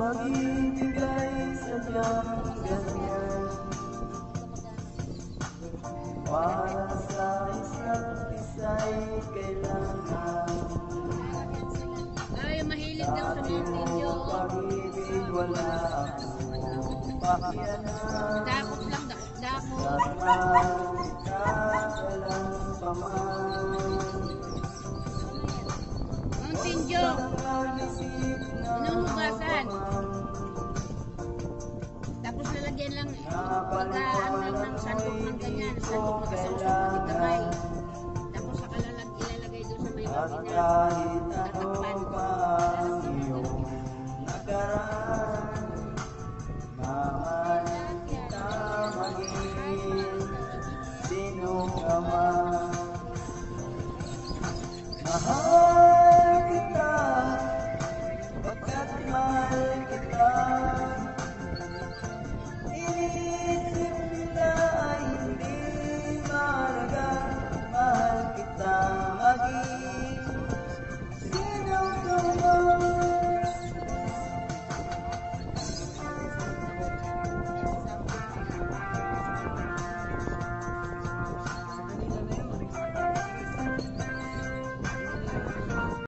pag-ibig ay sadyang ganyan, para sa isa't isa'y kailangan. Ay, mahilig daw sa mga video. Pag-ibig wala akong pakialam. Dakot lang, dakot. Kakalang paman. Ang video. Inuhugasan. Tapos lalagyan lang pagkaan lang ng sandok ng ganyan. Sandok na kasusok ng kamay. Tapos saka ilalagay doon sa may makina. Tatakpan. Mahal kita maging sino ka man. Mahal